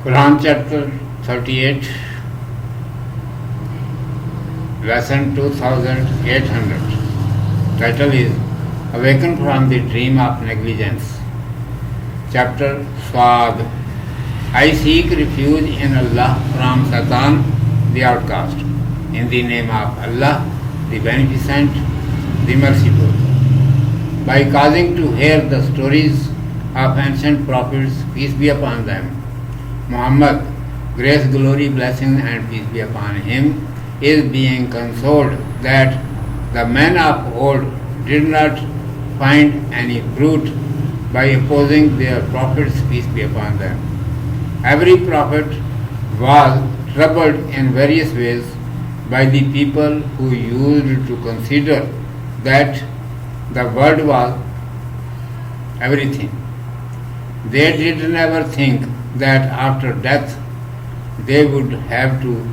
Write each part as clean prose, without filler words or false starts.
Quran chapter 38, lesson 2800. Title is Awaken from the Dream of Negligence. Chapter Swad. I seek refuge in Allah from Satan, the outcast. In the name of Allah, the Beneficent, the Merciful. By causing to hear the stories of ancient prophets, peace be upon them, Muhammad, grace, glory, blessing and peace be upon him, is being consoled that the men of old did not find any fruit by opposing their prophets, peace be upon them. Every prophet was troubled in various ways by the people who used to consider that the world was everything. They did never think that after death they would have to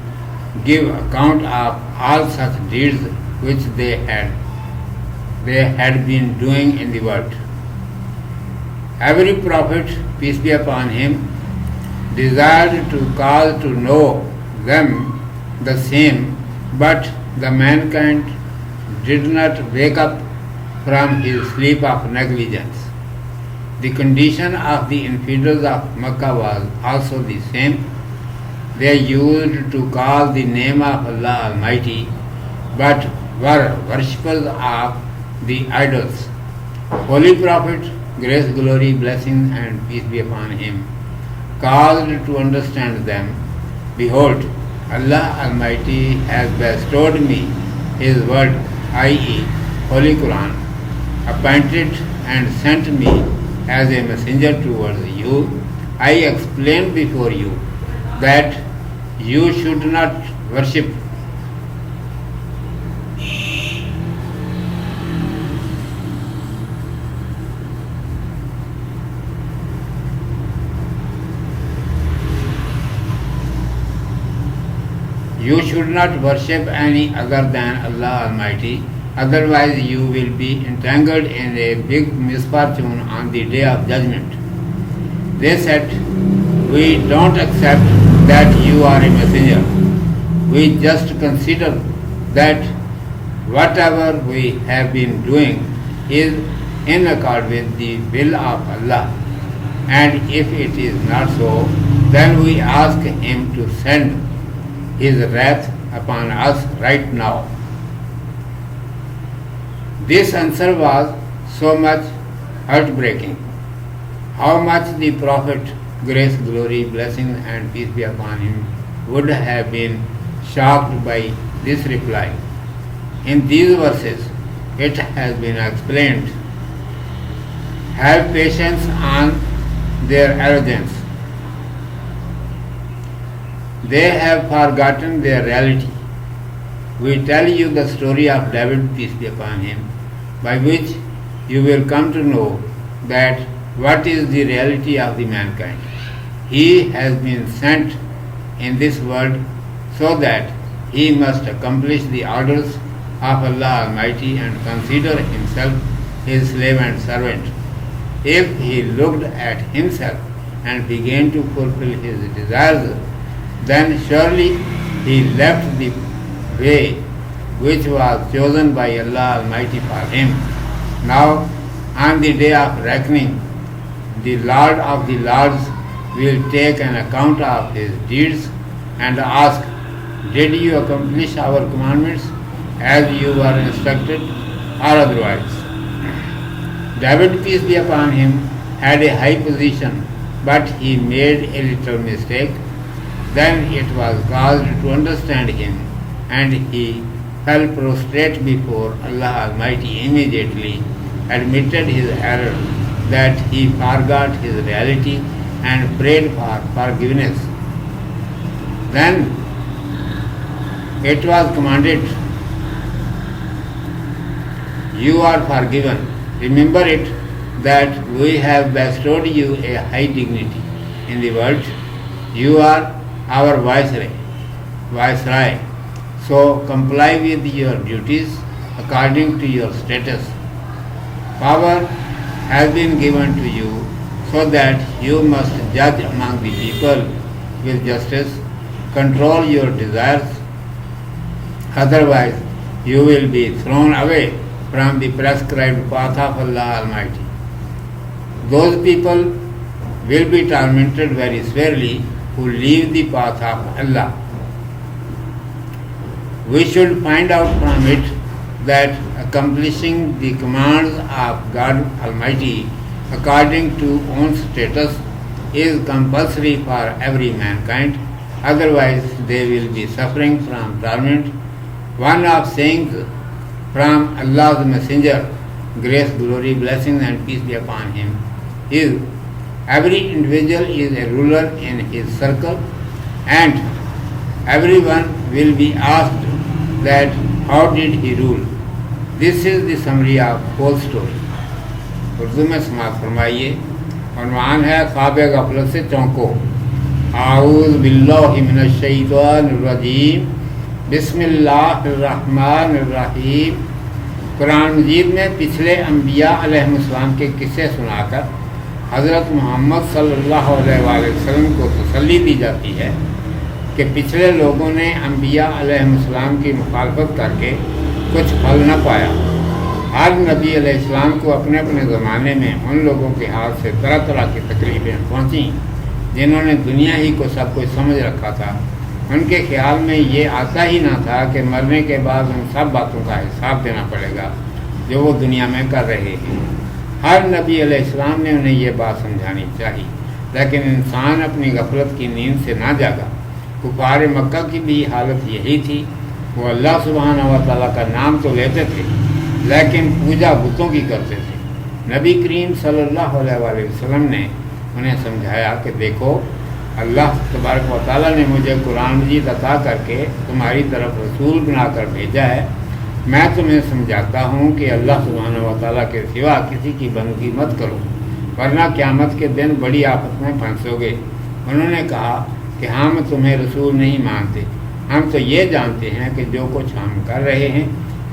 give account of all such deeds which they had been doing in the world. Every prophet, peace be upon him, desired to cause to know them the same, but the mankind did not wake up from his sleep of negligence. The condition of the infidels of Makkah was also the same. They used to call the name of Allah Almighty, but were worshippers of the idols. Holy Prophet, grace, glory, blessing and peace be upon him, caused to understand them. Behold, Allah Almighty has bestowed me His word, i.e. Holy Quran, appointed and sent me as a messenger towards you. I explained before you that you should not worship any other than Allah Almighty, otherwise you will be entangled in a big misfortune on the day of judgment. They said, we don't accept that you are a messenger. We just consider that whatever we have been doing is in accord with the will of Allah. And if it is not so, then we ask Him to send His wrath upon us right now. This answer was so much heartbreaking. How much the Prophet, grace, glory, blessing and peace be upon him, would have been shocked by this reply. In these verses, it has been explained, have patience on their arrogance. They have forgotten their reality. We tell you the story of David, peace be upon him, by which you will come to know that what is the reality of the mankind. He has been sent in this world so that he must accomplish the orders of Allah Almighty and consider himself his slave and servant. If he looked at himself and began to fulfill his desires, then surely he left the way which was chosen by Allah Almighty for him. Now, on the day of reckoning, the Lord of the Lords will take an account of his deeds and ask, did you accomplish our commandments as you were instructed or otherwise? David, peace be upon him, had a high position, but he made a little mistake. Then it was caused to understand him, and he fell prostrate before Allah Almighty, immediately admitted his error, that he forgot his reality and prayed for forgiveness. Then it was commanded, you are forgiven. Remember it that we have bestowed you a high dignity in the world. You are our viceroy. So comply with your duties according to your status. Power has been given to you so that you must judge among the people with justice, control your desires, otherwise you will be thrown away from the prescribed path of Allah Almighty. Those people will be tormented very severely who leave the path of Allah. We should find out from it that accomplishing the commands of God Almighty according to own status is compulsory for every mankind, otherwise they will be suffering from torment. One of sayings from Allah's Messenger, grace, glory, blessings and peace be upon him, is every individual is a ruler in his circle and everyone will be asked that how did he rule. This is the summary of whole story. Urdu में समाप्त फरमाइए। उन्वान है ख्वाब गफलत से चौंको। आऊज़ बिल्लाहि मिनश शैतानिर रजीम, बिस्मिल्लाहिर्रहमानिर्रहीम। कुरान मजीद में पिछले अम्बिया अलैहिस्सलाम के किस्से सुनाकर हज़रत मोहम्मद सल्लल्लाहु अलैहि वसल्लम को तसल्ली दी जाती है कि पिछले लोगों ने अम्बिया अलैहिस्सलाम की मुखालफत करके कुछ फल न पाया। हर नबी अलैहिस्सलाम को अपने अपने ज़माने में उन लोगों के हाथ से तरह तरह की तकलीफ़ें पहुँची जिन्होंने दुनिया ही को सब कुछ समझ रखा था। उनके ख्याल में ये आता ही ना था कि मरने के बाद उन सब बातों का हिसाब देना पड़ेगा जो वो दुनिया में कर रहे हैं। हर नबी अलैहिस्सलाम ने उन्हें ये बात समझानी चाहिए, लेकिन इंसान अपनी गफलत की नींद से ना जागा। कुफार मक्का की भी हालत यही थी। वो अल्लाह सुब्हानहू व तआला का नाम तो लेते थे लेकिन पूजा बुतों की करते थे। नबी करीम सल्लल्लाहु अलैहि वसल्लम ने उन्हें समझाया कि देखो, अल्लाह तबारक व तआला ने मुझे कुरान मजीद अता करके तुम्हारी तरफ रसूल बनाकर भेजा है। मैं तुम्हें समझाता हूँ कि अल्लाह सुब्हानहू व तआला के सिवा किसी की बंदगी मत करो, वरना क़यामत के दिन बड़ी आफत में फंसोगे। उन्होंने कहा कि हम तुम्हें रसूल नहीं मानते, हम तो ये जानते हैं कि जो कुछ हम कर रहे हैं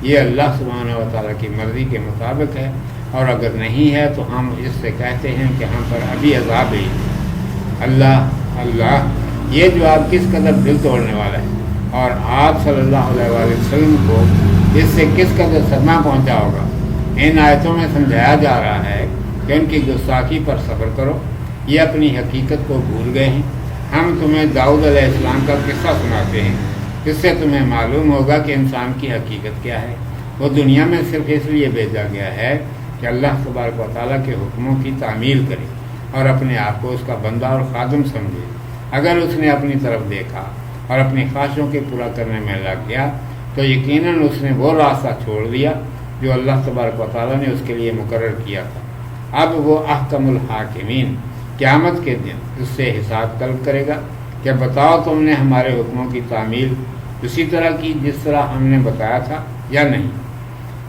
ये अल्लाह सुब्हानहू व तआला की मर्ज़ी के मुताबिक है, और अगर नहीं है तो हम इससे कहते हैं कि हम पर अभी अज़ाब है। अल्लाह अल्लाह, ये जवाब किस कदर दिल तोड़ने वाला है, और आप सल्लल्लाहु अलैहि वसल्लम को इससे किस कदर सदमा पहुँचा होगा। इन आयतों में समझाया जा रहा है कि उनकी गुस्ताखी पर सब्र करो, ये अपनी हकीकत को भूल गए हैं। हम तुम्हें दाऊद अलैहिस्सलाम का किस्सा सुनाते हैं, इससे तुम्हें मालूम होगा कि इंसान की हकीकत क्या है। वो दुनिया में सिर्फ इसलिए भेजा गया है कि अल्लाह तबारक व तआला के हुक्मों की तामील करे और अपने आप को उसका बंदा और खादम समझे। अगर उसने अपनी तरफ देखा और अपनी ख्वाहिशों के पूरा करने में लग गया तो यकीनन उसने वो रास्ता छोड़ दिया जो अल्लाह तबारक व तआला ने उसके लिए मुकर्रर किया था। अब वो अहकमुल हाकिमीन क़यामत के दिन उससे हिसाब तलब करेगा कि बताओ तुमने हमारे हुक्मों की तामील उसी तरह की जिस तरह हमने बताया था या नहीं।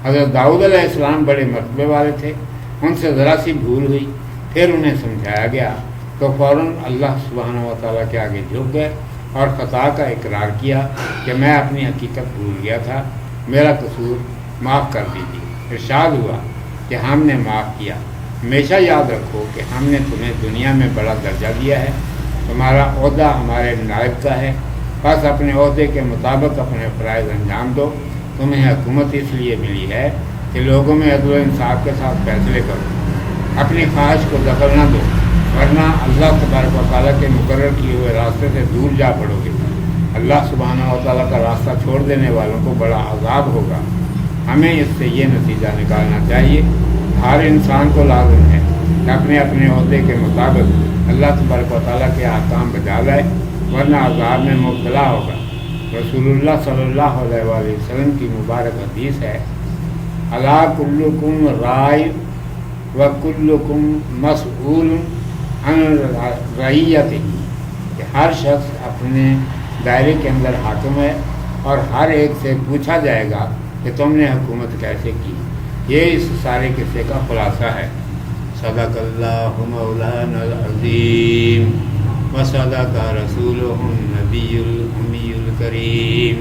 हज़रत दाऊद अलैहिस्सलाम बड़े मर्तबे वाले थे, उनसे ज़रा सी भूल हुई, फिर उन्हें समझाया गया तो फ़ौरन अल्लाह सुब्हानहू व तआला के आगे झुक गए और ख़ता का इकरार किया कि मैं अपनी हकीकत भूल गया था, मेरा कसूर माफ़ कर दीजिए। इरशाद हुआ कि हमने माफ़ किया। हमेशा याद रखो कि हमने तुम्हें दुनिया में बड़ा दर्जा दिया है, तुम्हारा ओहदा हमारे नायब का है, बस अपने ओहदे के मुताबिक अपने फ़राइज़ अंजाम दो। तुम्हें हुकूमत इसलिए मिली है कि लोगों में अदल व इंसाफ के साथ फैसले करो, अपनी ख्वाहिश को दखल न दो, वरना अल्लाह तबारक व तआला के मुकर्रर किए हुए रास्ते से दूर जा पड़ोगे। अल्लाह सुब्हानहू व तआला का रास्ता छोड़ देने वालों को बड़ा अज़ाब होगा। हमें इससे ये नतीजा निकालना चाहिए, हर इंसान को लाज़िम है कि अपने अपने ओहदे के मुताबिक अल्लाह तबारक व तआला के अहकाम बजा लाए, वरना अज़ाब में मुब्तला होगा। रसूलुल्लाह सल्लल्लाहु अलैहि वसल्लम की मुबारक हदीस है, अला कुल्लुकुम राय व कुल्लुकुम मसऊलुन अन रइयतिही, कि हर शख्स अपने दायरे के अंदर हाकिम है और हर एक से पूछा जाएगा कि तुमने हुकूमत कैसे की। ये इस सारे किस्से का खुलासा है। सदक़ल्लाहु मौलानल अज़ीम व सदक़ रसूलुहुन नबियुल उम्मियुल करीम।